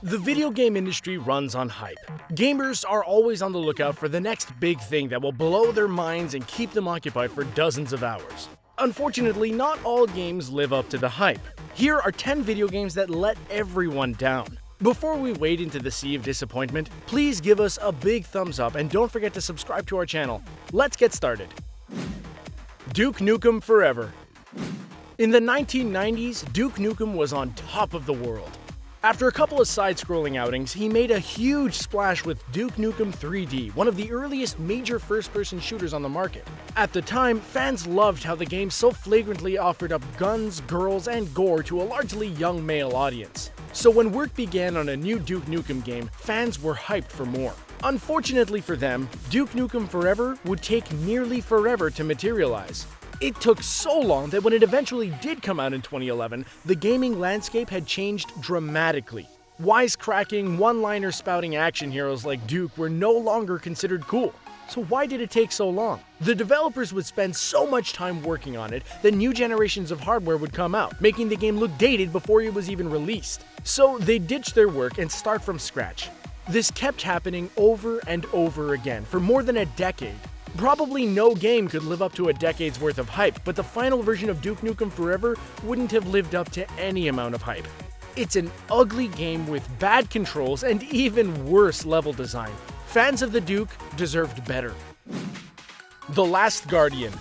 The video game industry runs on hype. Gamers are always on the lookout for the next big thing that will blow their minds and keep them occupied for dozens of hours. Unfortunately, not all games live up to the hype. Here are 10 video games that let everyone down. Before we wade into the sea of disappointment, please give us a big thumbs up and don't forget to subscribe to our channel. Let's get started. Duke Nukem Forever. In the 1990s, Duke Nukem was on top of the world. After a couple of side-scrolling outings, he made a huge splash with Duke Nukem 3D, one of the earliest major first-person shooters on the market. At the time, fans loved how the game so flagrantly offered up guns, girls, and gore to a largely young male audience. So when work began on a new Duke Nukem game, fans were hyped for more. Unfortunately for them, Duke Nukem Forever would take nearly forever to materialize. It took so long that when it eventually did come out in 2011, the gaming landscape had changed dramatically. Wisecracking, one-liner spouting action heroes like Duke were no longer considered cool. So why did it take so long? The developers would spend so much time working on it that new generations of hardware would come out, making the game look dated before it was even released. So they ditched their work and start from scratch. This kept happening over and over again for more than a decade. Probably no game could live up to a decade's worth of hype, but the final version of Duke Nukem Forever wouldn't have lived up to any amount of hype. It's an ugly game with bad controls and even worse level design. Fans of the Duke deserved better. The Last Guardian.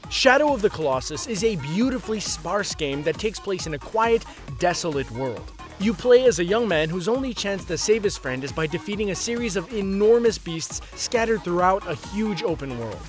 Shadow of the Colossus is a beautifully sparse game that takes place in a quiet, desolate world. You play as a young man whose only chance to save his friend is by defeating a series of enormous beasts scattered throughout a huge open world.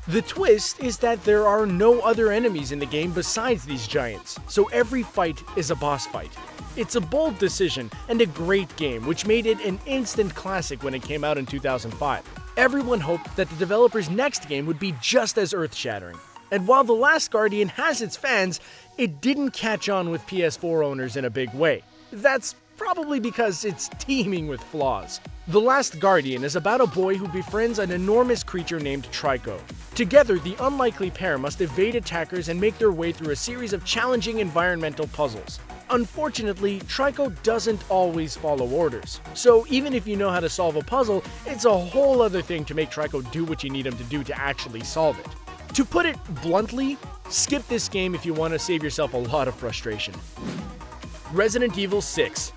The twist is that there are no other enemies in the game besides these giants, so every fight is a boss fight. It's a bold decision and a great game, which made it an instant classic when it came out in 2005. Everyone hoped that the developer's next game would be just as earth-shattering. And while The Last Guardian has its fans, it didn't catch on with PS4 owners in a big way. That's probably because it's teeming with flaws. The Last Guardian is about a boy who befriends an enormous creature named Trico. Together, the unlikely pair must evade attackers and make their way through a series of challenging environmental puzzles. Unfortunately, Trico doesn't always follow orders. So even if you know how to solve a puzzle, it's a whole other thing to make Trico do what you need him to do to actually solve it. To put it bluntly, skip this game if you want to save yourself a lot of frustration. Resident Evil 6.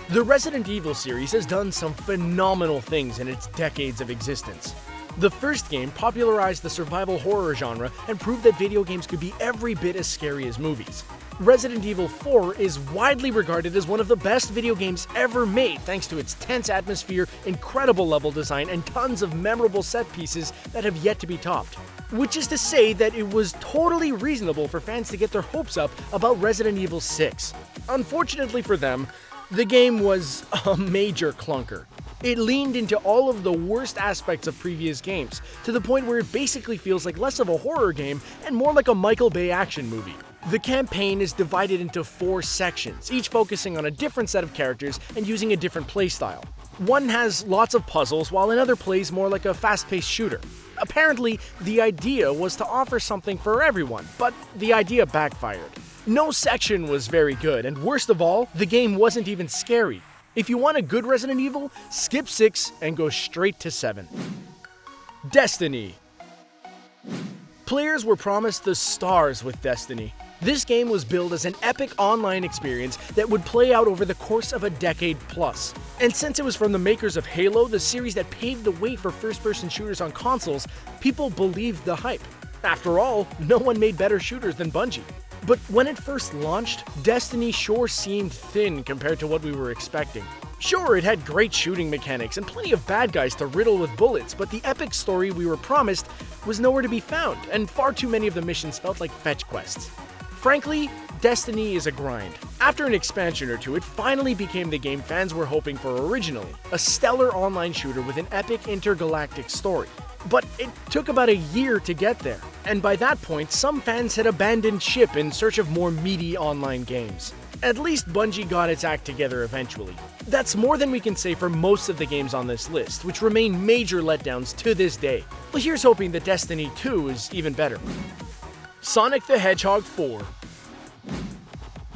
The Resident Evil series has done some phenomenal things in its decades of existence. The first game popularized the survival horror genre and proved that video games could be every bit as scary as movies. Resident Evil 4 is widely regarded as one of the best video games ever made thanks to its tense atmosphere, incredible level design, and tons of memorable set pieces that have yet to be topped. Which is to say that it was totally reasonable for fans to get their hopes up about Resident Evil 6. Unfortunately for them, the game was a major clunker. It leaned into all of the worst aspects of previous games, to the point where it basically feels like less of a horror game and more like a Michael Bay action movie. The campaign is divided into 4 sections, each focusing on a different set of characters and using a different playstyle. One has lots of puzzles, while another plays more like a fast-paced shooter. Apparently, the idea was to offer something for everyone, but the idea backfired. No section was very good, and worst of all, the game wasn't even scary. If you want a good Resident Evil, skip 6 and go straight to 7. Destiny. Players were promised the stars with Destiny. This game was billed as an epic online experience that would play out over the course of a decade plus. And since it was from the makers of Halo, the series that paved the way for first-person shooters on consoles, people believed the hype. After all, no one made better shooters than Bungie. But when it first launched, Destiny sure seemed thin compared to what we were expecting. Sure, it had great shooting mechanics and plenty of bad guys to riddle with bullets, but the epic story we were promised was nowhere to be found, and far too many of the missions felt like fetch quests. Frankly, Destiny is a grind. After an expansion or two, it finally became the game fans were hoping for originally, a stellar online shooter with an epic intergalactic story. But it took about a year to get there, and by that point, some fans had abandoned ship in search of more meaty online games. At least Bungie got its act together eventually. That's more than we can say for most of the games on this list, which remain major letdowns to this day. But here's hoping that Destiny 2 is even better. Sonic the Hedgehog 4.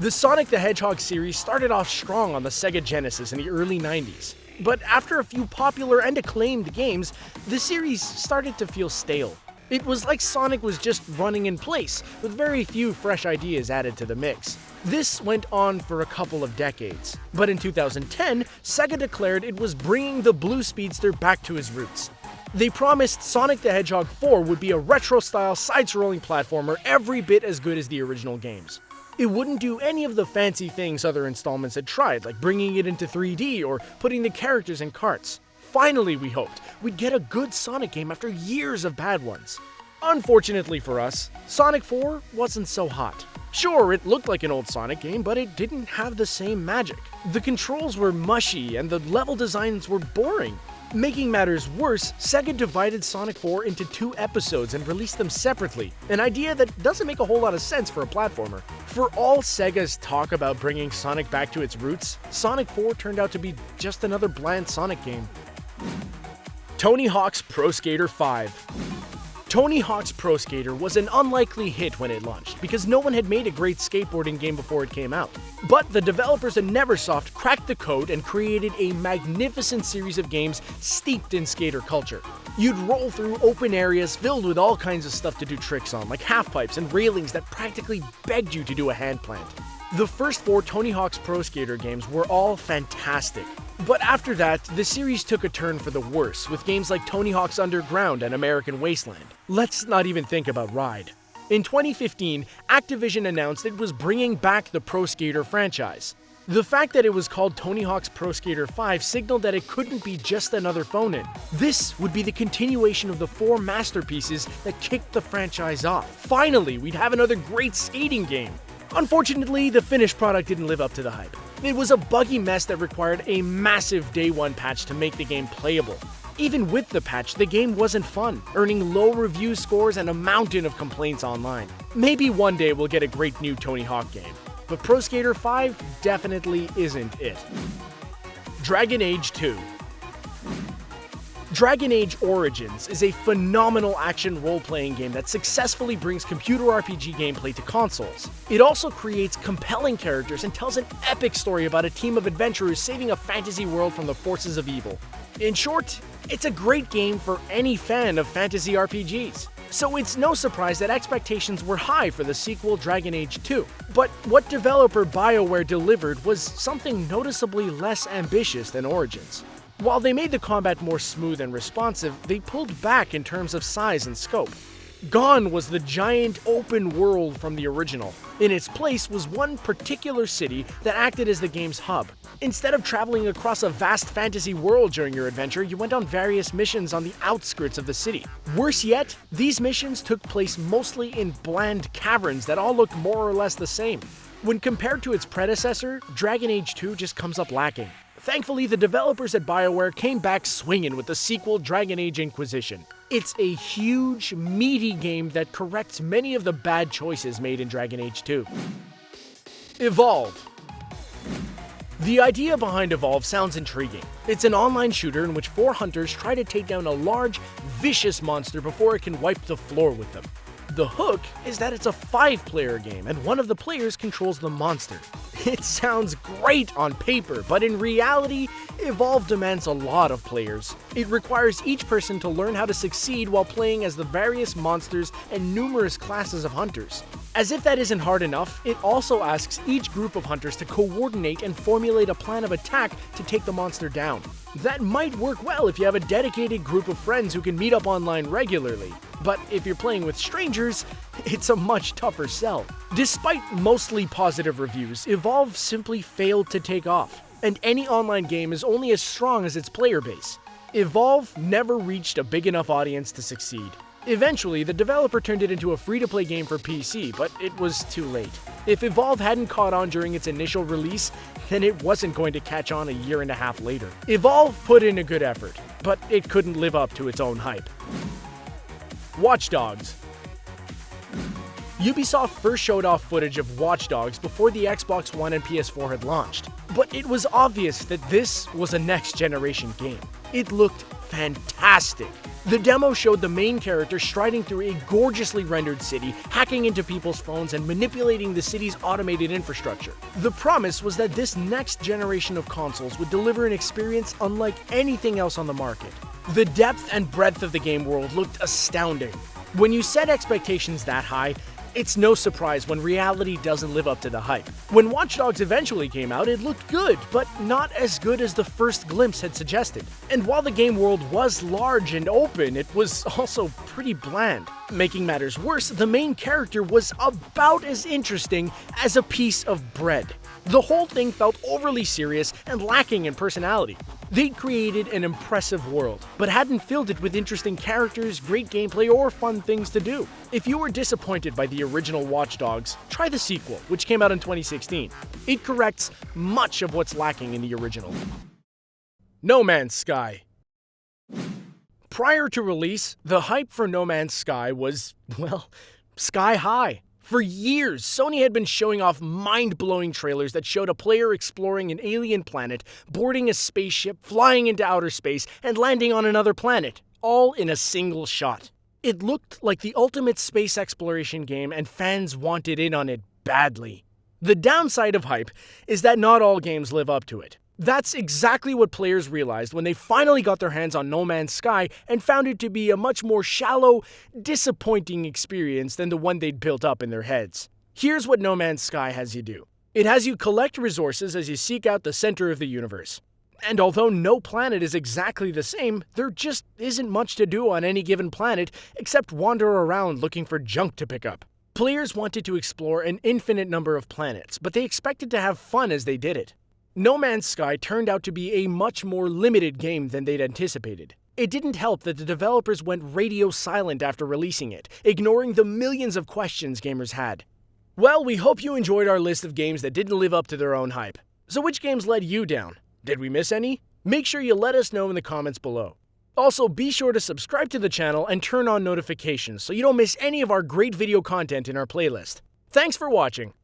The Sonic the Hedgehog series started off strong on the Sega Genesis in the early 90s, but after a few popular and acclaimed games, the series started to feel stale. It was like Sonic was just running in place, with very few fresh ideas added to the mix. This went on for a couple of decades, but in 2010, Sega declared it was bringing the Blue Speedster back to his roots. They promised Sonic the Hedgehog 4 would be a retro-style side-scrolling platformer every bit as good as the original games. It wouldn't do any of the fancy things other installments had tried, like bringing it into 3D or putting the characters in carts. Finally, we hoped, we'd get a good Sonic game after years of bad ones. Unfortunately for us, Sonic 4 wasn't so hot. Sure, it looked like an old Sonic game, but it didn't have the same magic. The controls were mushy and the level designs were boring. Making matters worse, Sega divided Sonic 4 into 2 episodes and released them separately, an idea that doesn't make a whole lot of sense for a platformer. For all Sega's talk about bringing Sonic back to its roots, Sonic 4 turned out to be just another bland Sonic game. Tony Hawk's Pro Skater 5. Tony Hawk's Pro Skater was an unlikely hit when it launched, because no one had made a great skateboarding game before it came out. But the developers at Neversoft cracked the code and created a magnificent series of games steeped in skater culture. You'd roll through open areas filled with all kinds of stuff to do tricks on, like half-pipes and railings that practically begged you to do a hand plant. The first 4 Tony Hawk's Pro Skater games were all fantastic. But after that, the series took a turn for the worse, with games like Tony Hawk's Underground and American Wasteland. Let's not even think about Ride. In 2015, Activision announced it was bringing back the Pro Skater franchise. The fact that it was called Tony Hawk's Pro Skater 5 signaled that it couldn't be just another phone-in. This would be the continuation of the 4 masterpieces that kicked the franchise off. Finally, we'd have another great skating game. Unfortunately, the finished product didn't live up to the hype. It was a buggy mess that required a massive day 1 patch to make the game playable. Even with the patch, the game wasn't fun, earning low review scores and a mountain of complaints online. Maybe one day we'll get a great new Tony Hawk game, but Pro Skater 5 definitely isn't it. Dragon Age 2. Dragon Age Origins is a phenomenal action role-playing game that successfully brings computer RPG gameplay to consoles. It also creates compelling characters and tells an epic story about a team of adventurers saving a fantasy world from the forces of evil. In short, it's a great game for any fan of fantasy RPGs. So it's no surprise that expectations were high for the sequel Dragon Age 2. But what developer BioWare delivered was something noticeably less ambitious than Origins. While they made the combat more smooth and responsive, they pulled back in terms of size and scope. Gone was the giant open world from the original. In its place was one particular city that acted as the game's hub. Instead of traveling across a vast fantasy world during your adventure, you went on various missions on the outskirts of the city. Worse yet, these missions took place mostly in bland caverns that all looked more or less the same. When compared to its predecessor, Dragon Age 2 just comes up lacking. Thankfully, the developers at BioWare came back swinging with the sequel Dragon Age Inquisition. It's a huge, meaty game that corrects many of the bad choices made in Dragon Age 2. Evolve. The idea behind Evolve sounds intriguing. It's an online shooter in which 4 hunters try to take down a large, vicious monster before it can wipe the floor with them. The hook is that it's a 5-player game, and one of the players controls the monster. It sounds great on paper, but in reality, Evolve demands a lot of players. It requires each person to learn how to succeed while playing as the various monsters and numerous classes of hunters. As if that isn't hard enough, it also asks each group of hunters to coordinate and formulate a plan of attack to take the monster down. That might work well if you have a dedicated group of friends who can meet up online regularly. But if you're playing with strangers, it's a much tougher sell. Despite mostly positive reviews, Evolve simply failed to take off, and any online game is only as strong as its player base. Evolve never reached a big enough audience to succeed. Eventually, the developer turned it into a free-to-play game for PC, but it was too late. If Evolve hadn't caught on during its initial release, then it wasn't going to catch on a year and a half later. Evolve put in a good effort, but it couldn't live up to its own hype. Watch Dogs. Ubisoft first showed off footage of Watch Dogs before the Xbox One and PS4 had launched, but it was obvious that this was a next-generation game. It looked fantastic. The demo showed the main character striding through a gorgeously rendered city, hacking into people's phones and manipulating the city's automated infrastructure. The promise was that this next generation of consoles would deliver an experience unlike anything else on the market. The depth and breadth of the game world looked astounding. When you set expectations that high, it's no surprise when reality doesn't live up to the hype. When Watch Dogs eventually came out, it looked good, but not as good as the first glimpse had suggested. And while the game world was large and open, it was also pretty bland. Making matters worse, the main character was about as interesting as a piece of bread. The whole thing felt overly serious and lacking in personality. They'd created an impressive world, but hadn't filled it with interesting characters, great gameplay, or fun things to do. If you were disappointed by the original Watch Dogs, try the sequel, which came out in 2016. It corrects much of what's lacking in the original. No Man's Sky. Prior to release, the hype for No Man's Sky was, well, sky high. For years, Sony had been showing off mind-blowing trailers that showed a player exploring an alien planet, boarding a spaceship, flying into outer space, and landing on another planet, all in a single shot. It looked like the ultimate space exploration game, and fans wanted in on it badly. The downside of hype is that not all games live up to it. That's exactly what players realized when they finally got their hands on No Man's Sky and found it to be a much more shallow, disappointing experience than the one they'd built up in their heads. Here's what No Man's Sky has you do. It has you collect resources as you seek out the center of the universe. And although no planet is exactly the same, there just isn't much to do on any given planet except wander around looking for junk to pick up. Players wanted to explore an infinite number of planets, but they expected to have fun as they did it. No Man's Sky turned out to be a much more limited game than they'd anticipated. It didn't help that the developers went radio silent after releasing it, ignoring the millions of questions gamers had. Well, we hope you enjoyed our list of games that didn't live up to their own hype. So which games let you down? Did we miss any? Make sure you let us know in the comments below. Also, be sure to subscribe to the channel and turn on notifications so you don't miss any of our great video content in our playlist. Thanks for watching.